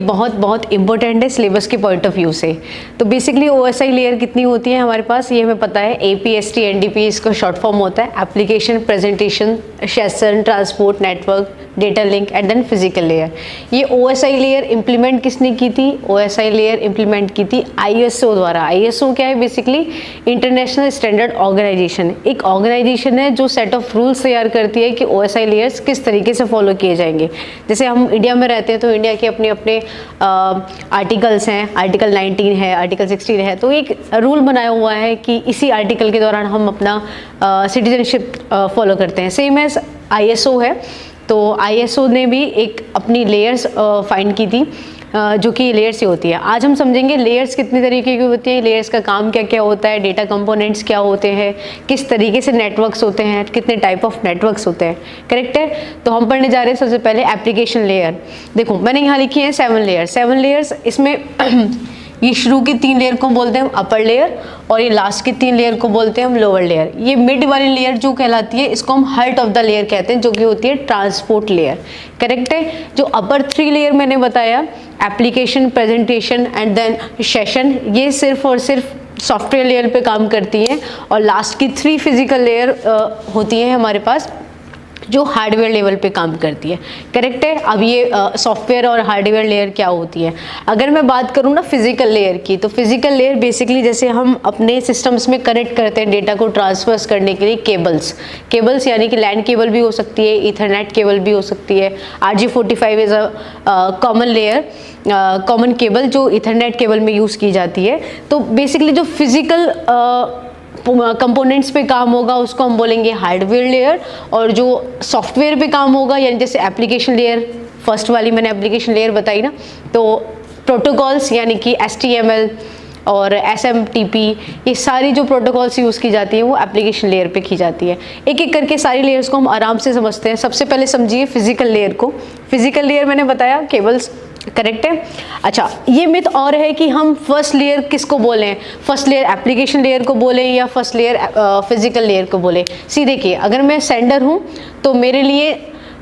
बहुत बहुत इंपॉर्टेंट है सिलेबस के पॉइंट ऑफ व्यू से। तो बेसिकली OSI लेयर कितनी होती है हमारे पास, ये हमें पता है, APST NDP इसका शॉर्ट फॉर्म होता है, application, presentation, session, transport, network, data link and then physical layer. ये OSI लेयर इंप्लीमेंट किसने की थी? OSI लेयर इंप्लीमेंट की थी ISO द्वारा। ISO क्या है? बेसिकली इंटरनेशनल स्टैंडर्ड ऑर्गेनाइजेशन, एक ऑर्गेनाइजेशन है जो सेट ऑफ रूल्स तैयार करती है कि OSI लेयर्स किस तरीके से फॉलो किए जाएंगे। जैसे हम इंडिया में रहते हैं तो इंडिया के अपने अपने आर्टिकल्स हैं, आर्टिकल 19 है, आर्टिकल 16 है, तो एक रूल बनाया हुआ है कि इसी आर्टिकल के दौरान हम अपना सिटीजनशिप फॉलो करते हैं। सेम एज ISO है, तो ISO ने भी एक अपनी लेयर्स फाइंड की थी जो कि लेयर्स से होती है। आज हम समझेंगे लेयर्स कितनी तरीके की होती हैं, लेयर्स का काम क्या क्या होता है, डेटा कंपोनेंट्स क्या होते हैं, किस तरीके से नेटवर्क्स होते हैं, कितने टाइप ऑफ नेटवर्क्स होते हैं। करेक्ट है? तो हम पढ़ने जा रहे हैं सबसे पहले एप्लीकेशन लेयर। देखो मैंने यहाँ लिखी है 7 लेयर। 7 लेयर्स, इसमें ये शुरू की 3 लेयर को बोलते हैं हम अपर लेयर, और ये लास्ट की 3 लेयर को बोलते हैं हम लोअर लेयर। ये मिड वाली लेयर जो कहलाती है इसको हम हार्ट ऑफ द लेयर कहते हैं, जो कि होती है ट्रांसपोर्ट लेयर। करेक्ट है? जो अपर 3 लेयर मैंने बताया, application, presentation and then session, ये सिर्फ और सिर्फ सॉफ्टवेयर लेयर पे काम करती हैं, और लास्ट की 3 फिजिकल लेयर होती हैं हमारे पास जो हार्डवेयर लेवल पे काम करती है। करेक्ट है? अब ये सॉफ्टवेयर और हार्डवेयर लेयर क्या होती है? अगर मैं बात करूँ ना फिजिकल लेयर की, तो फिजिकल लेयर बेसिकली जैसे हम अपने सिस्टम्स में कनेक्ट करते हैं डेटा को ट्रांसफर करने के लिए केबल्स यानी कि लैंड केबल भी हो सकती है, ईथरनेट केबल भी हो सकती है। RJ45 is a common layer, common cable जो ईथरनेट केबल में यूज़ की जाती है। तो बेसिकली जो फिजिकल कंपोनेंट्स पे काम होगा उसको हम बोलेंगे हार्डवेयर लेयर, और जो सॉफ्टवेयर पे काम होगा यानी जैसे एप्लीकेशन लेयर, फर्स्ट वाली मैंने एप्लीकेशन लेयर बताई ना, तो प्रोटोकॉल्स यानी कि HTML और SMTP, ये सारी जो प्रोटोकॉल्स यूज़ की जाती हैं वो एप्लीकेशन लेयर पे की जाती है। एक एक करके सारी लेयर्स को हम आराम से समझते हैं। सबसे पहले समझिए फिजिकल लेयर को। फिजिकल लेयर मैंने बताया केबल्स। करेक्ट है? अच्छा, ये मिथ और है कि हम फर्स्ट लेयर किसको बोलें, फर्स्ट लेयर एप्लीकेशन लेयर को बोलें या फर्स्ट लेयर फिजिकल लेयर को बोलें। सी देखिए, अगर मैं सेंडर हूँ तो मेरे लिए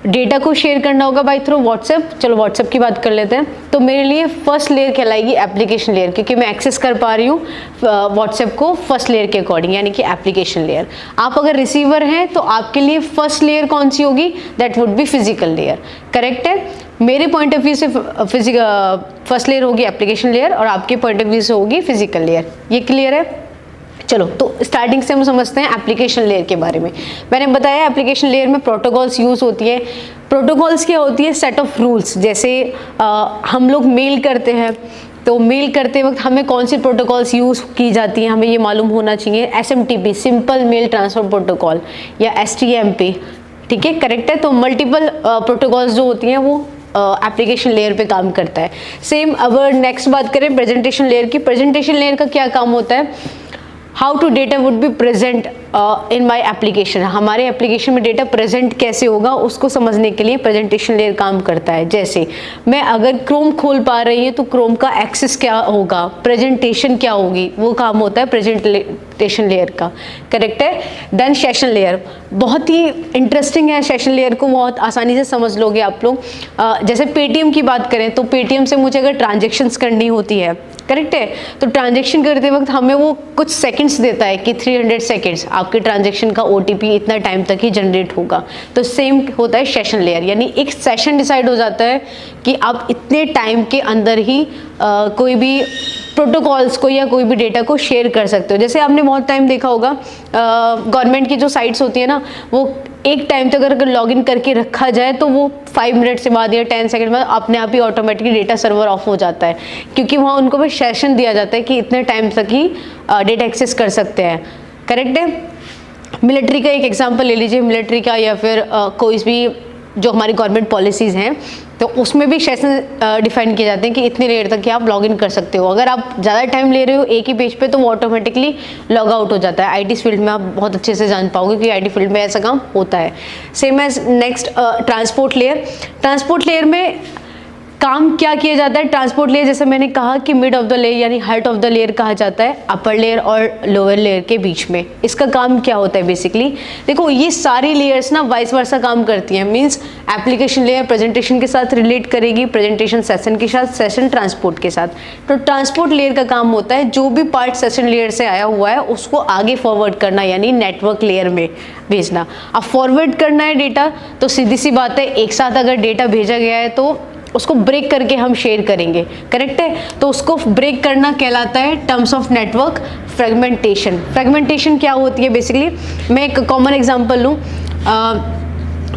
डेटा को शेयर करना होगा बाय थ्रू व्हाट्सएप। चलो व्हाट्सएप की बात कर लेते हैं। तो मेरे लिए फर्स्ट लेयर कहलाएगी एप्लीकेशन लेयर, क्योंकि मैं एक्सेस कर पा रही हूँ व्हाट्सएप को फर्स्ट लेयर के अकॉर्डिंग, यानी कि एप्लीकेशन लेयर। आप अगर रिसीवर हैं तो आपके लिए फर्स्ट लेयर कौन सी होगी? That would be physical layer. Correct है? मेरे पॉइंट ऑफ व्यू से फर्स्ट लेयर होगी एप्लीकेशन लेयर, और आपके पॉइंट ऑफ व्यू से होगी फिजिकल लेयर। ये क्लियर है? चलो, तो स्टार्टिंग से हम समझते हैं एप्लीकेशन लेयर के बारे में। मैंने बताया एप्लीकेशन लेयर में प्रोटोकॉल्स यूज़ होती है। प्रोटोकॉल्स क्या होती है? Set of rules. जैसे हम लोग मेल करते हैं, तो मेल करते वक्त हमें कौन सी प्रोटोकॉल्स यूज़ की जाती हैं हमें ये मालूम होना चाहिए। SMTP simple mail transfer protocol, या STMP। ठीक है? करेक्ट है? तो मल्टीपल प्रोटोकॉल्स जो होती हैं वो एप्लीकेशन लेयर पे काम करता है। सेम अगर नेक्स्ट बात करें प्रेजेंटेशन लेयर की, प्रेजेंटेशन लेयर का क्या काम होता है? How to data would be present in my application, हमारे एप्लीकेशन में डेटा प्रेजेंट कैसे होगा उसको समझने के लिए प्रेजेंटेशन लेयर काम करता है। जैसे मैं अगर क्रोम खोल पा रही हूँ तो क्रोम का एक्सेस क्या होगा, प्रेजेंटेशन क्या होगी, वो काम होता है प्रेजेंटेशन लेयर का। करेक्ट है? देन सेशन लेयर बहुत ही इंटरेस्टिंग है। सेशन लेयर को बहुत आसानी से समझ लोगे आप लोग। जैसे पेटीएम की बात करें तो पेटीएम से मुझे अगर ट्रांजेक्शन्स करनी होती है, करेक्ट है, तो ट्रांजेक्शन करते वक्त हमें वो कुछ सेकंड्स देता है कि 300 सेकंड्स आपके ट्रांजेक्शन का OTP इतना टाइम तक ही जनरेट होगा। तो सेम होता है सेशन लेयर, यानी एक सेशन डिसाइड हो जाता है कि आप इतने टाइम के अंदर ही कोई भी प्रोटोकॉल्स को या कोई भी डेटा को शेयर कर सकते हो। जैसे आपने बहुत टाइम देखा होगा गवर्नमेंट की जो साइट्स होती है ना, वो एक टाइम तक अगर लॉगिन करके रखा जाए तो वो 5 मिनट से बाद या 10 सेकंड बाद अपने आप ही ऑटोमेटिकली डेटा सर्वर ऑफ हो जाता है, क्योंकि वहाँ उनको बस सेशन दिया जाता है कि इतने टाइम तक ही डेटा एक्सेस कर सकते हैं। करेक्ट है? मिलिट्री का एक एग्जांपल ले लीजिए, मिलिट्री का या फिर कोई भी जो हमारी गवर्नमेंट पॉलिसीज़ हैं, तो उसमें भी सेशन डिफाइन किए जाते हैं कि इतनी देर तक आप लॉग इन कर सकते हो। अगर आप ज़्यादा टाइम ले रहे हो एक ही पेज पे तो वो ऑटोमेटिकली लॉग आउट हो जाता है। IT फील्ड में आप बहुत अच्छे से जान पाओगे कि IT फील्ड में ऐसा काम होता है। Same as next transport layer. Transport layer में काम क्या किया जाता है ट्रांसपोर्ट लेयर, जैसे मैंने कहा कि मिड ऑफ द लेयर यानी हार्ट ऑफ द लेयर कहा जाता है अपर लेयर और लोअर लेयर के बीच में। इसका काम क्या होता है बेसिकली, देखो ये सारी लेयर्स ना वाइस वर्सा काम करती हैं, मींस एप्लीकेशन लेयर प्रेजेंटेशन के साथ रिलेट करेगी, प्रेजेंटेशन सेशन के साथ, सेशन ट्रांसपोर्ट के साथ। तो ट्रांसपोर्ट लेयर का काम होता है जो भी पार्ट सेशन लेयर से आया हुआ है उसको आगे फॉरवर्ड करना, यानी नेटवर्क लेयर में भेजना। अब फॉरवर्ड करना है डेटा तो सीधी सी बात है, एक साथ अगर डेटा भेजा गया है तो उसको ब्रेक करके हम शेयर करेंगे, करेक्ट है। तो उसको ब्रेक करना कहलाता है terms of network fragmentation. Fragmentation क्या होती है बेसिकली, मैं एक कॉमन एग्जांपल लूँ,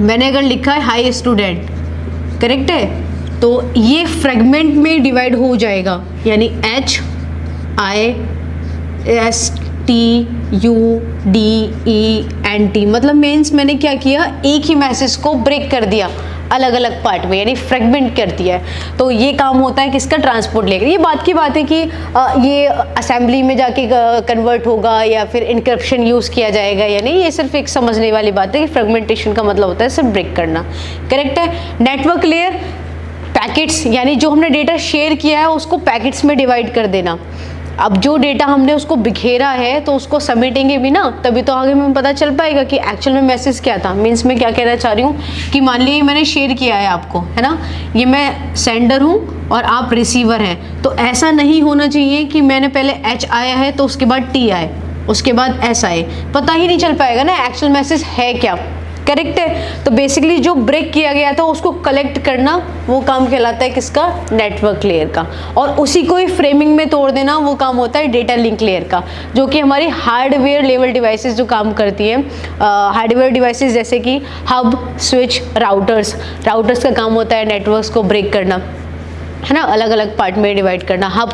मैंने अगर लिखा है हाई स्टूडेंट, करेक्ट है, तो ये फ्रेगमेंट में डिवाइड हो जाएगा, यानी HISTUDENT, मतलब मीन्स मैंने क्या किया, एक ही मैसेज को ब्रेक कर दिया अलग अलग पार्ट में, यानी फ्रेगमेंट कर दिया है। तो ये काम होता है किसका, ट्रांसपोर्ट लेयर। ये बात की बात है कि ये असेंबली में जाके कन्वर्ट होगा या फिर इनक्रिप्शन यूज़ किया जाएगा, यानी ये सिर्फ एक समझने वाली बात है कि फ्रेगमेंटेशन का मतलब होता है सिर्फ ब्रेक करना, करेक्ट है। नेटवर्क लेयर पैकेट्स, यानी जो हमने डेटा शेयर किया है उसको पैकेट्स में डिवाइड कर देना। अब जो डेटा हमने उसको बिखेरा है तो उसको समेटेंगे भी ना, तभी तो आगे में पता चल पाएगा कि एक्चुअल में मैसेज क्या था। मीन्स मैं क्या कहना चाह रही हूँ कि मान लीजिए मैंने शेयर किया है आपको, है ना, ये मैं सेंडर हूँ और आप रिसीवर हैं, तो ऐसा नहीं होना चाहिए कि मैंने पहले H आया है तो उसके बाद T आए, उसके बाद S आए, पता ही नहीं चल पाएगा ना एक्चुअल मैसेज है क्या, करेक्ट है। तो बेसिकली जो ब्रेक किया गया था उसको कलेक्ट करना वो काम कहलाता है किसका, नेटवर्क लेयर का। और उसी को ही फ्रेमिंग में तोड़ देना वो काम होता है डेटा लिंक लेयर का, जो कि हमारी हार्डवेयर लेवल डिवाइसेस जो काम करती हैं। हार्डवेयर डिवाइसेस जैसे कि हब, स्विच, राउटर्स का काम होता है नेटवर्क्स को ब्रेक करना, है ना, अलग अलग पार्ट में डिवाइड करना। हब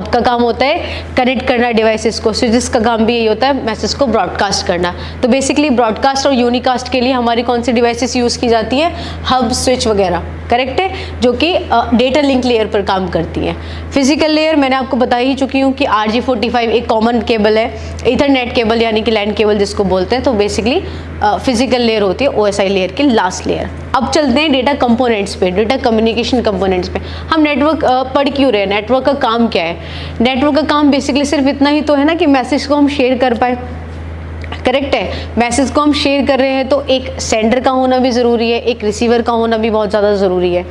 का काम होता है कनेक्ट करना डिवाइसेस को। स्विचेस का काम भी यही होता है मैसेज को ब्रॉडकास्ट करना। तो बेसिकली ब्रॉडकास्ट और यूनिकास्ट के लिए हमारी कौन सी डिवाइसेस यूज़ की जाती है, हब, स्विच वगैरह, करेक्ट है, जो कि डेटा लिंक लेयर पर काम करती हैं। फिजिकल लेयर मैंने आपको बता ही चुकी हूँ कि RJ45 एक कॉमन केबल है, ईथरनेट केबल यानी कि लैन केबल जिसको बोलते हैं। तो बेसिकली फिजिकल लेयर होती है OSI लेयर की लास्ट लेयर। अब चलते हैं डेटा कंपोनेंट्स पे, डेटा कम्युनिकेशन कंपोनेंट्स पे। हम नेटवर्क पढ़ क्यों रहे हैं, नेटवर्क का काम क्या है। नेटवर्क का काम बेसिकली सिर्फ इतना ही तो है ना कि मैसेज को हम शेयर कर पाए, करेक्ट है। मैसेज को हम शेयर कर रहे हैं तो एक सेंडर का होना भी ज़रूरी है, एक रिसीवर का होना भी बहुत ज़्यादा ज़रूरी है,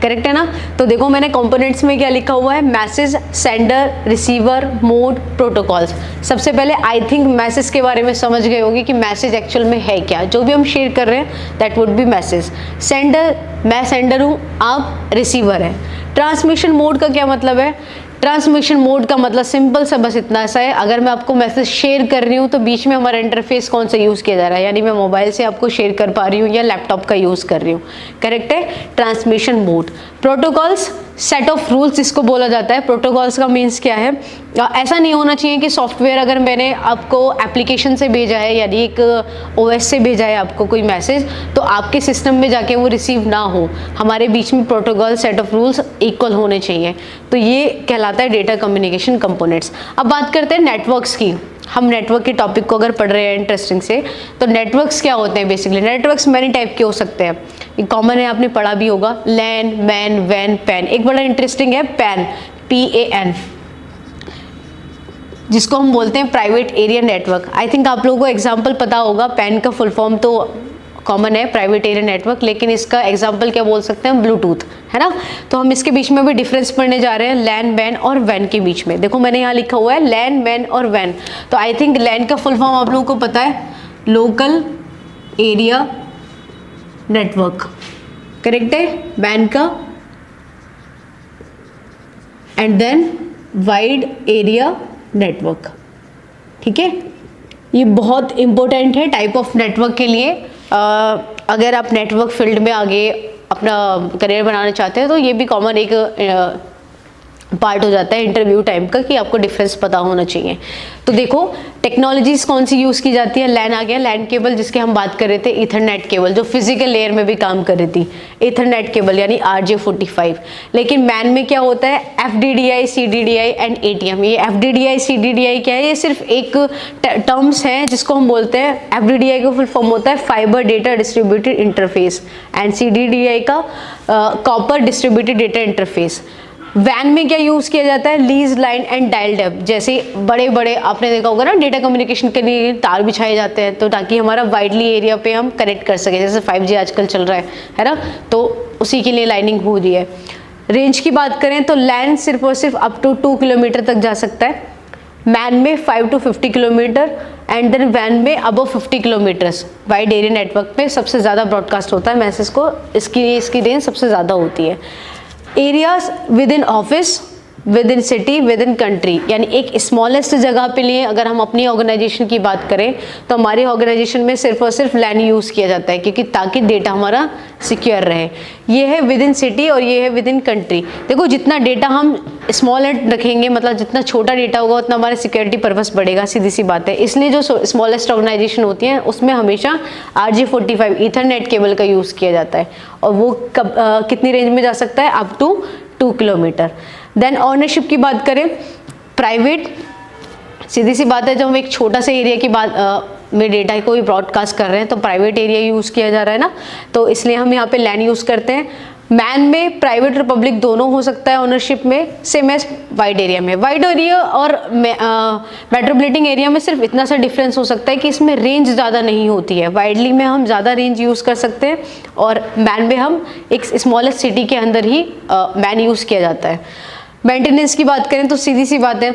करेक्ट है ना। तो देखो मैंने कंपोनेंट्स में क्या लिखा हुआ है, message, sender, receiver, mode, protocols. सबसे पहले आई थिंक मैसेज के बारे में समझ गए होंगे कि मैसेज एक्चुअल में है क्या, जो भी हम शेयर कर रहे हैं that would be message. Sender, मैं सेंडर हूँ, आप रिसीवर हैं। ट्रांसमिशन मोड का क्या मतलब है, ट्रांसमिशन मोड का मतलब सिंपल सा बस इतना सा है, अगर मैं आपको मैसेज शेयर कर रही हूँ तो बीच में हमारा इंटरफेस कौन सा यूज़ किया जा रहा है, यानी मैं मोबाइल से आपको शेयर कर पा रही हूँ या लैपटॉप का यूज़ कर रही हूँ, करेक्ट है, transmission mode. Protocols, set of rules जिसको बोला जाता है। प्रोटोकॉल्स का मीन्स क्या है, ऐसा नहीं होना चाहिए कि सॉफ्टवेयर अगर मैंने आपको एप्लीकेशन से भेजा है यानी एक OS से भेजा है आपको कोई मैसेज, तो आपके सिस्टम में जाके वो रिसीव ना हो। हमारे बीच में protocol, set of rules equal होने चाहिए। तो ये कहलाता है डेटा कम्युनिकेशन कंपोनेंट्स। अब बात करते हैं नेटवर्क्स की। हम नेटवर्क के टॉपिक को अगर पढ़ रहे हैं इंटरेस्टिंग से, तो नेटवर्क्स क्या होते हैं बेसिकली। नेटवर्क्स मैनी टाइप के हो सकते हैं, ये कॉमन है, आपने पढ़ा भी होगा, लैन, मैन, वैन, पैन। एक बड़ा इंटरेस्टिंग है पैन, PAN, जिसको हम बोलते हैं private area network. I think आप लोगों को एग्जाम्पल पता होगा, पैन का फुल फॉर्म तो कॉमन है, प्राइवेट एरिया नेटवर्क, लेकिन इसका एग्जाम्पल क्या बोल सकते हैं, ब्लूटूथ, है ना। तो हम इसके बीच में भी डिफरेंस पढ़ने जा रहे हैं, लैन, मैन और वैन के बीच में। देखो मैंने यहाँ लिखा हुआ है लैन, मैन और वैन। तो आई थिंक लैन का फुल फॉर्म आप लोगों को पता है, लोकल एरिया नेटवर्क, करेक्ट है, मैन का, and then wide area network, ठीक है। ये बहुत इंपॉर्टेंट है टाइप ऑफ नेटवर्क के लिए। अगर आप नेटवर्क फील्ड में आगे अपना करियर बनाना चाहते हैं तो ये भी कॉमन एक पार्ट हो जाता है इंटरव्यू टाइम का कि आपको डिफरेंस पता होना चाहिए। तो देखो टेक्नोलॉजीज कौन सी यूज़ की जाती है। लैन आ गया, लैन केबल जिसके हम बात कर रहे थे, ईथरनेट केबल जो फिजिकल लेयर में भी काम कर रही थी, ईथरनेट केबल यानी RJ45। लेकिन मैन में क्या होता है, FDDI, CDDI एंड ATM। ये FDDI CDDI क्या है, ये सिर्फ एक टर्म्स हैं जिसको हम बोलते हैं। FDDI का फुल फॉर्म होता है fibre data distributed interface and CDDI का कॉपर डिस्ट्रीब्यूटेड डेटा इंटरफेस। वैन में क्या यूज़ किया जाता है, लीज लाइन एंड डायल डेप। जैसे बड़े बड़े आपने देखा होगा ना, डेटा कम्युनिकेशन के लिए तार बिछाए जाते हैं तो ताकि हमारा वाइडली एरिया पे हम कनेक्ट कर सकें, जैसे 5G आजकल चल रहा है ना, तो उसी के लिए लाइनिंग हो रही है। रेंज की बात करें तो लैन सिर्फ और सिर्फ अप टू 2 किलोमीटर तक जा सकता है, मैन में 5 to 50 किलोमीटर एंड देन वैन में above 50 kilometres. Wide area network पे सबसे ज़्यादा ब्रॉडकास्ट होता है मैसेज को, इसकी रेंज सबसे ज़्यादा होती है। Areas with in office, with in city, with in country, यानी एक स्मॉलेस्ट जगह पे लिए अगर हम अपनी ऑर्गेनाइजेशन की बात करें तो हमारी ऑर्गेनाइजेशन में सिर्फ और सिर्फ लैन यूज़ किया जाता है, क्योंकि ताकि डेटा हमारा सिक्योर रहे। ये है विद इन सिटी और ये है विद इन कंट्री। देखो जितना डेटा हम स्मॉल रखेंगे, मतलब जितना छोटा डेटा होगा उतना हमारे सिक्योरिटी पर्पस बढ़ेगा, सीधी सी बात है। इसलिए जो स्मॉलेस्ट ऑर्गेनाइजेशन होती है उसमें हमेशा RJ45 ईथरनेट केबल का यूज़ किया जाता है, और वो कितनी रेंज में जा सकता है, up to 2 kilometre. Then ownership की बात करें, प्राइवेट, सीधी सी बात है, जब हम एक छोटा सा एरिया की बात में डेटा को भी ब्रॉडकास्ट कर रहे हैं तो प्राइवेट एरिया यूज़ किया जा रहा है ना, तो इसलिए हम यहाँ पे लैन यूज़ करते हैं। मैन में प्राइवेट और पब्लिक दोनों हो सकता है ओनरशिप में, सेम एज वाइड एरिया में। वाइड एरिया और मेट्रोपॉलिटन एरिया में सिर्फ इतना सा डिफरेंस हो सकता है कि इसमें रेंज ज़्यादा नहीं होती है। वाइडली में हम ज़्यादा रेंज यूज़ कर सकते हैं और मैन में हम एक स्मॉलेस्ट सिटी के अंदर ही मैन यूज़ किया जाता है। मेंटेनेंस की बात करें तो सीधी सी बात है,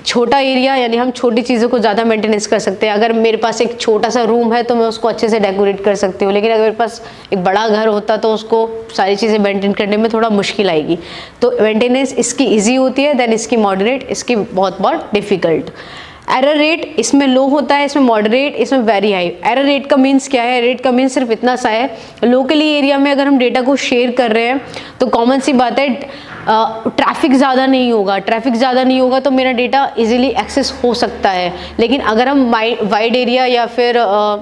छोटा एरिया यानी हम छोटी चीज़ों को ज़्यादा मेंटेनेंस कर सकते हैं। अगर मेरे पास एक छोटा सा रूम है तो मैं उसको अच्छे से डेकोरेट कर सकती हूँ, लेकिन अगर मेरे पास एक बड़ा घर होता तो उसको सारी चीज़ें मेंटेन करने में थोड़ा मुश्किल आएगी। तो मेंटेनेंस इसकी ईजी होती है, देन इसकी मॉडरेट, इसकी बहुत डिफ़िकल्ट। एरर रेट इसमें लो होता है, इसमें मॉडरेट, इसमें वेरी हाई। एरर रेट का मीन्स क्या है, रेट का मीन्स सिर्फ इतना सा है, लोकली एरिया में अगर हम डेटा को शेयर कर रहे हैं तो कॉमन सी बात है ट्रैफिक ज़्यादा नहीं होगा। ट्रैफिक ज़्यादा नहीं होगा तो मेरा डेटा इजीली एक्सेस हो सकता है। लेकिन अगर हम वाइड एरिया या फिर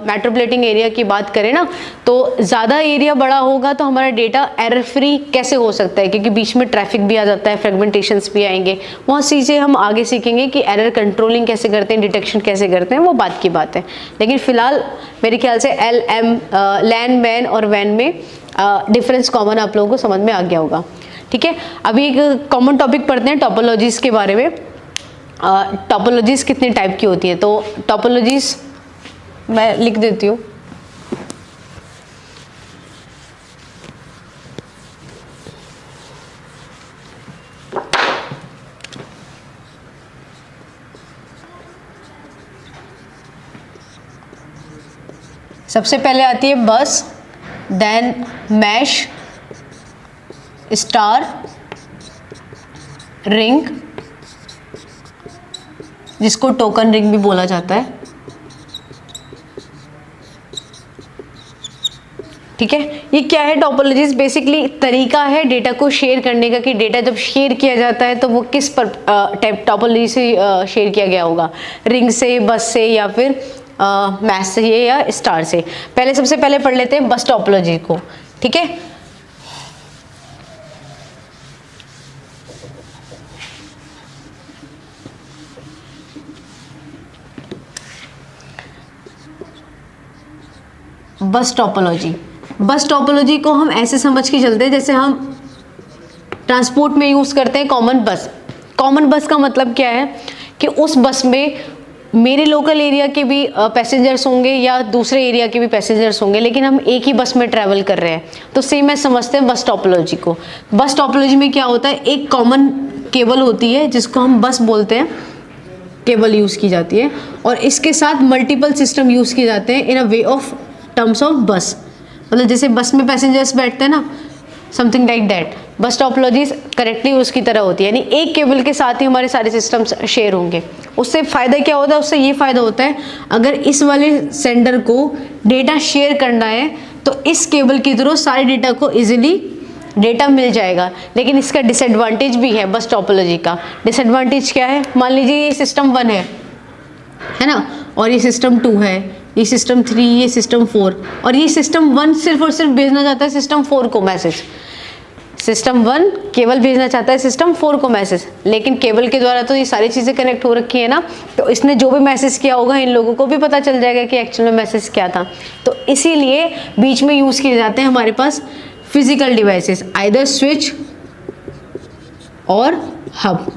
मेट्रोपॉलिटन एरिया की बात करें ना, तो ज़्यादा एरिया बड़ा होगा तो हमारा डेटा एरर फ्री कैसे हो सकता है, क्योंकि बीच में ट्रैफिक भी आ जाता है, फ्रेगमेंटेशंस भी आएंगे। बहुत चीज़ें हम आगे सीखेंगे कि एरर कंट्रोलिंग कैसे करते हैं, डिटेक्शन कैसे करते हैं, वो बात की बात है। लेकिन फिलहाल मेरे ख्याल से लैन, मैन और वैन में डिफरेंस कॉमन आप लोगों को समझ में आ गया होगा। ठीक है, अभी एक कॉमन टॉपिक पढ़ते हैं टोपोलॉजीज के बारे में। टोपोलॉजीज कितने टाइप की होती है, तो टोपोलॉजीज मैं लिख देती हूँ। सबसे पहले आती है बस, देन मैश, स्टार, रिंग, जिसको टोकन रिंग भी बोला जाता है। ठीक है, ये क्या है, टोपोलॉजीज बेसिकली तरीका है डेटा को शेयर करने का, कि डेटा जब शेयर किया जाता है तो वो किस पर टाइप टोपोलॉजी से शेयर किया गया होगा, रिंग से, बस से, या फिर मैश से या स्टार से। सबसे पहले पढ़ लेते हैं बस टोपोलॉजी को। ठीक है, बस टोपोलॉजी को हम ऐसे समझ के चलते हैं जैसे हम ट्रांसपोर्ट में यूज़ करते हैं कॉमन बस। कॉमन बस का मतलब क्या है कि उस बस में मेरे लोकल एरिया के भी पैसेंजर्स होंगे या दूसरे एरिया के भी पैसेंजर्स होंगे, लेकिन हम एक ही बस में ट्रैवल कर रहे हैं, तो सेम मैं समझते हैं बस टोपोलॉजी को। बस टोपोलॉजी में क्या होता है, एक कॉमन केबल होती है जिसको हम बस बोलते हैं, केबल यूज़ की जाती है, और इसके साथ मल्टीपल सिस्टम यूज़ किए जाते हैं इन अ वे ऑफ टर्म्स ऑफ बस। मतलब जैसे बस में पैसेंजर्स बैठते हैं ना, समथिंग लाइक दैट। बस टोपोलॉजी करेक्टली उसकी तरह होती है, यानी एक केबल के साथ ही हमारे सारे सिस्टम्स शेयर होंगे। उससे फ़ायदा क्या होता है, उससे ये फ़ायदा होता है अगर इस वाले सेंडर को डेटा शेयर करना है तो इस केबल के थ्रू सारे डेटा को इजीली डेटा मिल जाएगा। लेकिन इसका डिसएडवांटेज भी है बस टोपोलॉजी का। डिसएडवांटेज क्या है? मान लीजिए ये सिस्टम 1 है ना, और ये सिस्टम 2 है, ये सिस्टम 3, ये सिस्टम 4, और ये सिस्टम 1 सिर्फ और सिर्फ भेजना चाहता है सिस्टम 4 को मैसेज। सिस्टम 1 केवल भेजना चाहता है सिस्टम 4 को मैसेज, लेकिन केबल के द्वारा तो ये सारी चीज़ें कनेक्ट हो रखी है ना, तो इसने जो भी मैसेज किया होगा इन लोगों को भी पता चल जाएगा कि एक्चुअल में मैसेज क्या था। तो इसीलिए बीच में यूज़ किए जाते हैं हमारे पास फिजिकल डिवाइसेस, आइदर स्विच और हब।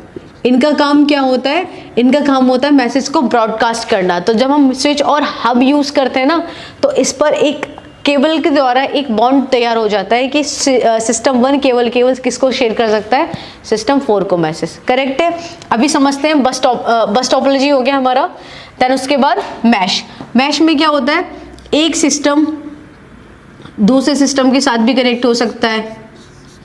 इनका काम क्या होता है? इनका काम होता है मैसेज को ब्रॉडकास्ट करना। तो जब हम स्विच और हब यूज़ करते हैं ना, तो इस पर एक केबल के द्वारा एक बॉन्ड तैयार हो जाता है कि सिस्टम 1 केवल किसको शेयर कर सकता है? सिस्टम 4 को मैसेज। करेक्ट है। अभी समझते हैं बस टोपोलॉजी हो गया हमारा। देन उसके बाद मैश। मैश में क्या होता है? एक सिस्टम दूसरे सिस्टम के साथ भी कनेक्ट हो सकता है,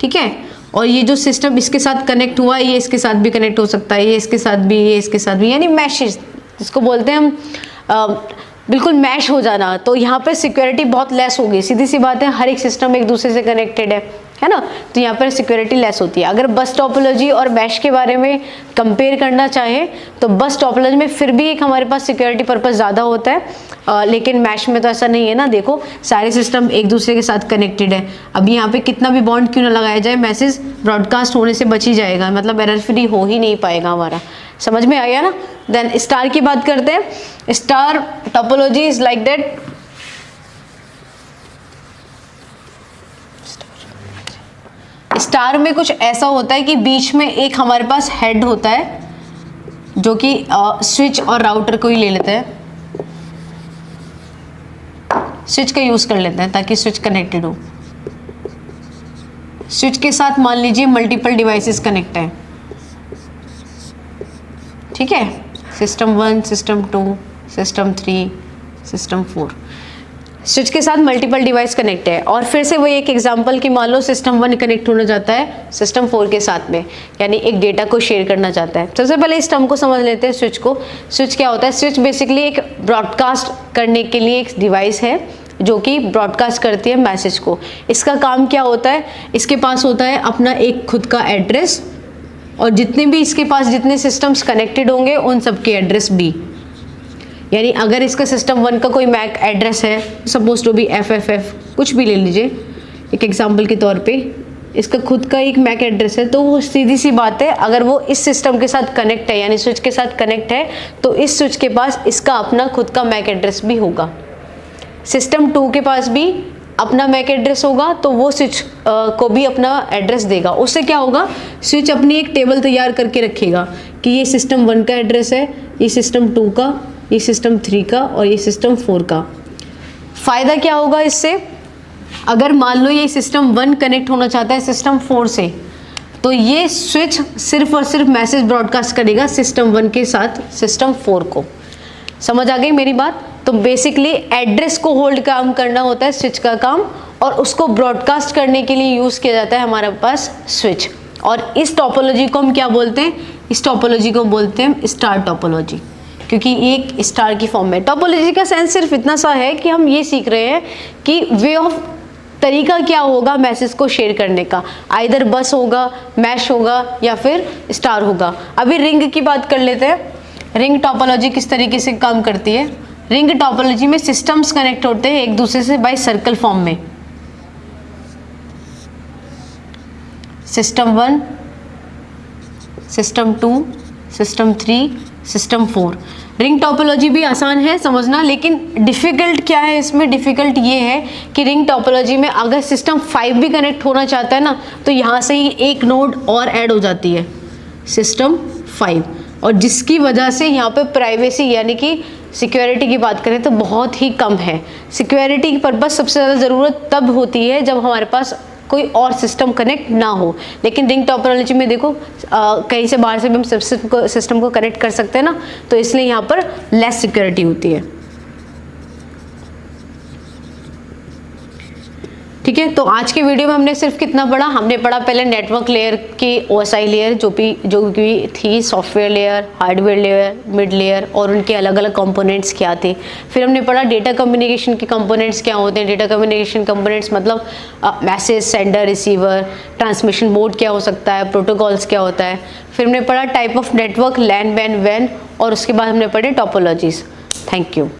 ठीक है, और ये जो सिस्टम इसके साथ कनेक्ट हुआ है ये इसके साथ भी कनेक्ट हो सकता है, ये इसके साथ भी, ये इसके साथ भी, यानी मैशेस जिसको बोलते हैं हम, बिल्कुल मैश हो जाना। तो यहाँ पे सिक्योरिटी बहुत लेस होगी, सीधी सी बात है, हर एक सिस्टम एक दूसरे से कनेक्टेड है ना, तो यहाँ पर सिक्योरिटी लेस होती है। अगर बस टोपोलॉजी और मैश के बारे में कंपेयर करना चाहें तो बस टोपोलॉजी में फिर भी एक हमारे पास सिक्योरिटी पर्पस ज़्यादा होता है, लेकिन मैश में तो ऐसा नहीं है ना। देखो सारे सिस्टम एक दूसरे के साथ कनेक्टेड है। अब यहाँ पे कितना भी बॉन्ड क्यों ना लगाया जाए, मैसेज ब्रॉडकास्ट होने से बच ही जाएगा, मतलब एरर फ्री हो ही नहीं पाएगा हमारा। समझ में आया ना। देन स्टार की बात करते हैं। Star topology is like that, star में कुछ ऐसा होता है कि बीच में एक हमारे पास हेड होता है जो कि स्विच और राउटर को ही ले लेते हैं, स्विच का यूज कर लेते हैं ताकि स्विच कनेक्टेड हो। स्विच के साथ मान लीजिए मल्टीपल डिवाइसेस कनेक्ट हैं, ठीक है, system 1, system 2, system 3, system 4, switch के साथ मल्टीपल डिवाइस कनेक्ट है। और फिर से वही एक एग्जांपल कि मान लो सिस्टम 1 कनेक्ट होना चाहता है सिस्टम 4 के साथ में, यानी एक डेटा को शेयर करना चाहता है। सबसे पहले इस टर्म को समझ लेते हैं, स्विच को। स्विच क्या होता है? स्विच बेसिकली एक ब्रॉडकास्ट करने के लिए एक डिवाइस है जो कि ब्रॉडकास्ट करती है मैसेज को। इसका काम क्या होता है? इसके पास होता है अपना एक खुद का एड्रेस, और जितने भी इसके पास जितने सिस्टम्स कनेक्टेड होंगे उन सबके एड्रेस भी, यानी अगर इसका सिस्टम 1 का कोई मैक एड्रेस है, सपोज टू बी FFF, कुछ भी ले लीजिए एक एग्जांपल के तौर पे, इसका खुद का एक मैक एड्रेस है, तो वो सीधी सी बात है, अगर वो इस सिस्टम के साथ कनेक्ट है यानी स्विच के साथ कनेक्ट है, तो इस स्विच के पास इसका अपना खुद का मैक एड्रेस भी होगा। सिस्टम 2 के पास भी अपना मैक एड्रेस होगा, तो वो स्विच को भी अपना एड्रेस देगा। उससे क्या होगा? स्विच अपनी एक टेबल तैयार करके रखेगा कि ये सिस्टम 1 का एड्रेस है, ये सिस्टम 2 का, ये सिस्टम 3 का और ये सिस्टम 4 का। फ़ायदा क्या होगा इससे? अगर मान लो ये सिस्टम 1 कनेक्ट होना चाहता है सिस्टम 4 से, तो ये स्विच सिर्फ और सिर्फ मैसेज ब्रॉडकास्ट करेगा सिस्टम 1 के साथ सिस्टम 4 को। समझ आ गई मेरी बात? तो बेसिकली एड्रेस को होल्ड काम करना होता है स्विच का काम, और उसको ब्रॉडकास्ट करने के लिए यूज़ किया जाता है हमारे पास स्विच। और इस टोपोलॉजी को हम क्या बोलते हैं? इस टोपोलॉजी को बोलते हैं स्टार टोपोलॉजी, क्योंकि एक स्टार की फॉर्म में। टोपोलॉजी का सेंस सिर्फ इतना सा है कि हम ये सीख रहे हैं कि वे ऑफ तरीका क्या होगा मैसेज को शेयर करने का, आइदर बस होगा, मैश होगा या फिर स्टार होगा। अभी रिंग की बात कर लेते हैं। रिंग टोपोलॉजी किस तरीके से काम करती है? रिंग टोपोलॉजी में सिस्टम्स कनेक्ट होते हैं एक दूसरे से बाय सर्कल फॉर्म में। System 1, system 2, system 3, system 4। Ring topology भी आसान है समझना, लेकिन डिफ़िकल्ट क्या है इसमें? डिफ़िकल्ट ये है कि रिंग टोपोलॉजी में अगर सिस्टम 5 भी कनेक्ट होना चाहता है ना, तो यहाँ से ही एक नोड और ऐड हो जाती है, सिस्टम 5, और जिसकी वजह से यहाँ पे प्राइवेसी यानी कि सिक्योरिटी की बात करें तो बहुत ही कम है। सिक्योरिटी की पर्पस सबसे ज़्यादा ज़रूरत तब होती है जब हमारे पास कोई और सिस्टम कनेक्ट ना हो। लेकिन रिंग टोपोलॉजी में देखो कहीं से बाहर से भी हम सिस्टम को कनेक्ट कर सकते हैं ना, तो इसलिए यहाँ पर लेस सिक्योरिटी होती है। ठीक है, तो आज के वीडियो में हमने सिर्फ कितना पढ़ा, हमने पढ़ा पहले नेटवर्क लेयर की OSI लेयर जो कि थी software layer, hardware layer, mid layer और उनके अलग अलग कंपोनेंट्स क्या थे। फिर हमने पढ़ा डेटा कम्युनिकेशन के कंपोनेंट्स क्या होते हैं। डेटा कम्युनिकेशन कंपोनेंट्स मतलब message, sender, receiver, transmission mode क्या हो सकता है, प्रोटोकॉल्स क्या होता है। फिर हमने पढ़ा टाइप ऑफ नेटवर्क, लैन, वैन, और उसके बाद हमने पढ़े टोपोलॉजीज। Thank you.